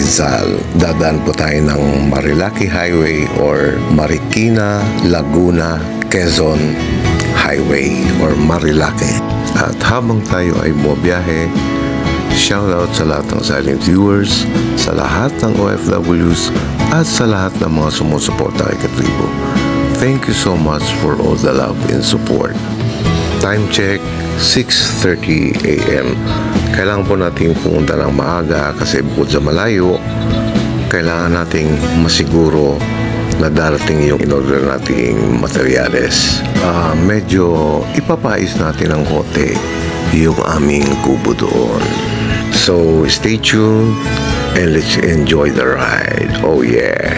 Rizal. Dadaan po tayo ng Marilaki Highway or Marikina, Laguna, Quezon Highway or Marilaki. At habang tayo ay bumabiyahe, shoutout sa lahat ng silent viewers, sa lahat ng OFWs, at sa lahat ng mga sumusuporta kay Katribo. Thank you so much for all the love and support. Time check, 6:30 AM. Kailangan po natin pumunta ng maaga kasi bukod sa malayo, kailangan nating masiguro na darating yung in-order nating materyales. Medyo ipapais natin ng konti yung aming kubo doon. So, stay tuned and let's enjoy the ride. Oh yeah!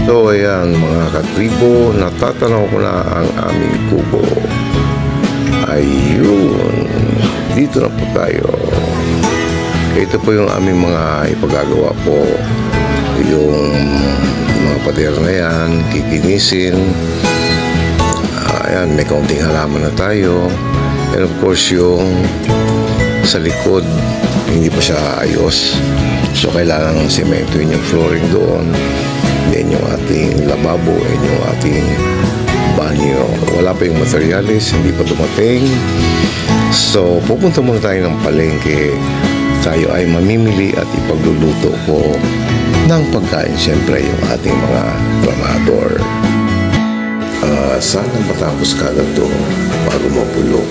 So ayan mga katribo, natatanaw ko na ang aming kubo. Ayun, dito na po tayo. Ito po yung aming mga ipagagawa po. Yung mga pader na yan, kikinisin. Ayan, may kaunting halaman na tayo. And of course, yung sa likod, hindi pa siya ayos. So, kailangan sementoin yung flooring doon. Then yung ating lababo and yung ating banyo. Wala pa yung materialis, hindi pa dumating. So, pupunta muna tayo ng palengke. Tayo ay mamimili at ipagluluto ko ng pagkain, siyempre, yung ating mga trabahador. Sana matapos ka na ito bago mapulok.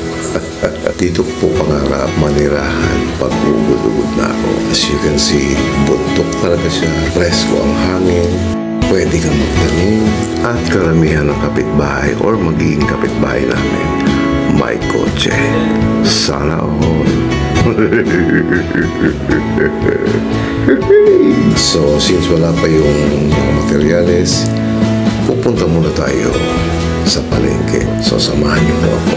Dito po pangarap manirahan pag ugod-ugod na ako. As you can see, buntok talaga siya. Presko ang hangin. Pwede kang magtanim. At karamihan ng kapitbahay or magiging kapitbahay namin, may kotse. Sana all. So, since wala pa yung mga materyales, pupunta muna tayo sa palengke. So, samahan niyo po ako.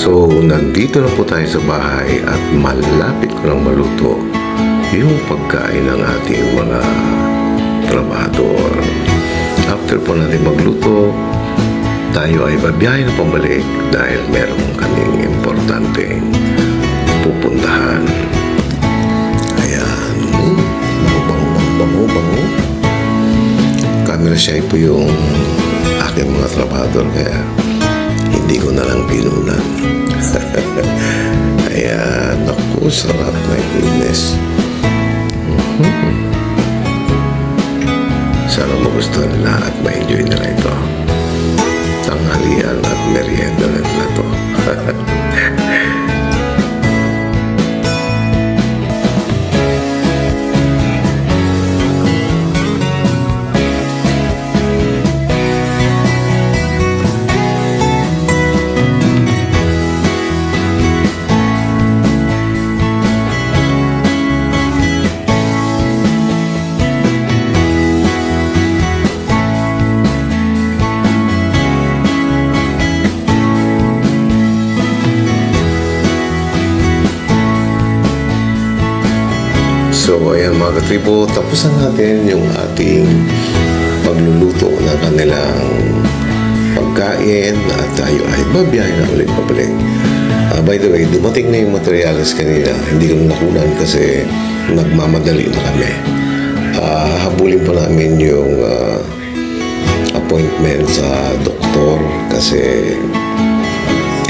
So, nandito na po tayo sa bahay at malapit ko nang maluto yung pagkain ng ating mga trabahador. After po natin magluto, tayo ay babiyahe na pabalik dahil meron kaming importanteng pupuntahan. Ayan. Bango. Camera shy po yung aking mga trabahador, kaya hindi ko na lang pinunan. Ayan, naku, sarap, my goodness. Sana magustuhan nila at ma-enjoy nila ito. Tanghalian at merienda na nila ito. So, ayan mga katribo, tapos na natin yung ating pagluluto ng kanilang pagkain at tayo ay babiyahe na ulit pabalik. By the way, dumating na yung materials kanina. Hindi ko nakunan kasi nagmamadali na kami. Habulin pa namin yung appointment sa doktor kasi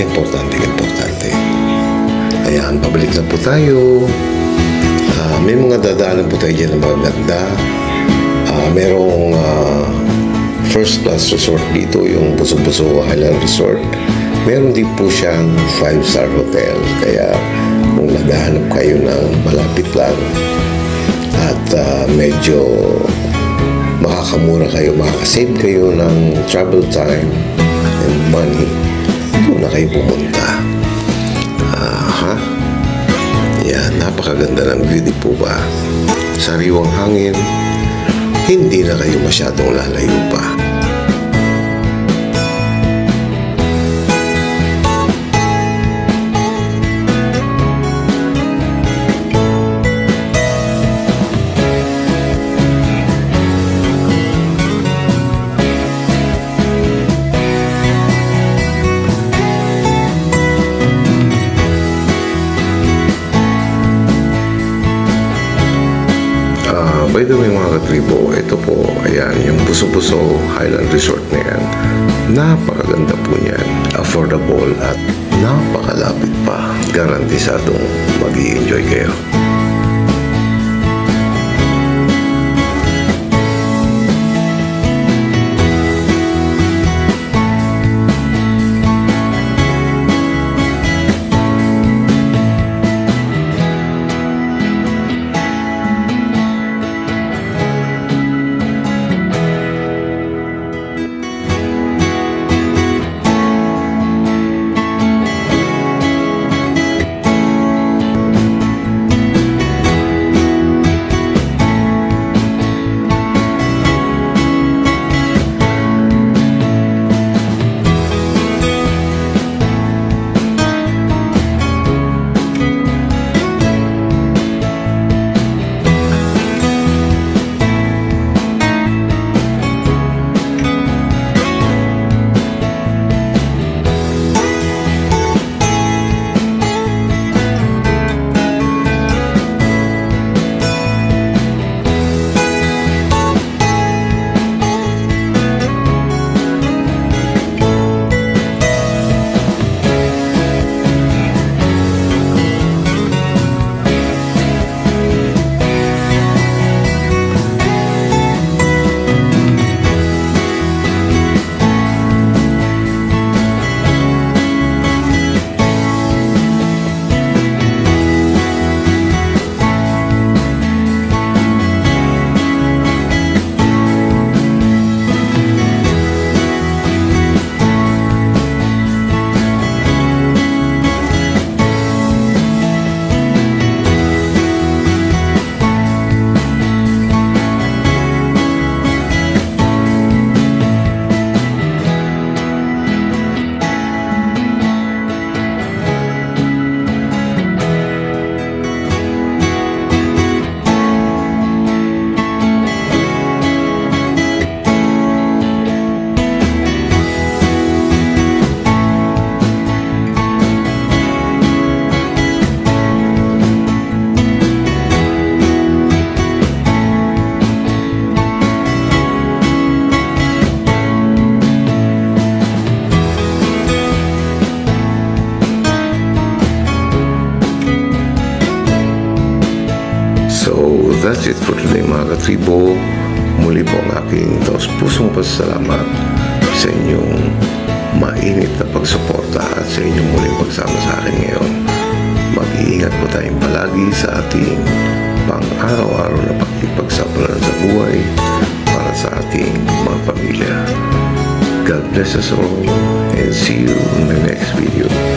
importante. Ayan, pabalik na po tayo. May mga dadaanan po tayo dyan na maganda. Merong first class resort dito, yung Buso-Buso Highland Resort. Meron din po siyang 5-star hotel. Kaya kung naghahanap kayo ng malapit lang at medyo makakamura kayo, makakasave kayo ng travel time and money, doon na kayo pumunta. Yan, napakaganda ng view, di po ba? Sariwang hangin, hindi na kayo masyadong lalayo pa. By the way mga katribo, ito po, ayan, yung Buso-Buso Highland Resort na yan. Napakaganda po niyan, affordable at napakalapit pa. Garantisadong mag-i-enjoy kayo. That's it for today mga katribo. Muli po ang aking taos-pusong pasasalamat sa inyong mainit na pagsuporta at sa inyong muling pagsama sa akin ngayon. Mag-iingat po tayong palagi sa ating pang-araw-araw na pakikipagsapalaran sa buhay para sa ating mga pamilya. God bless us all and see you in the next video.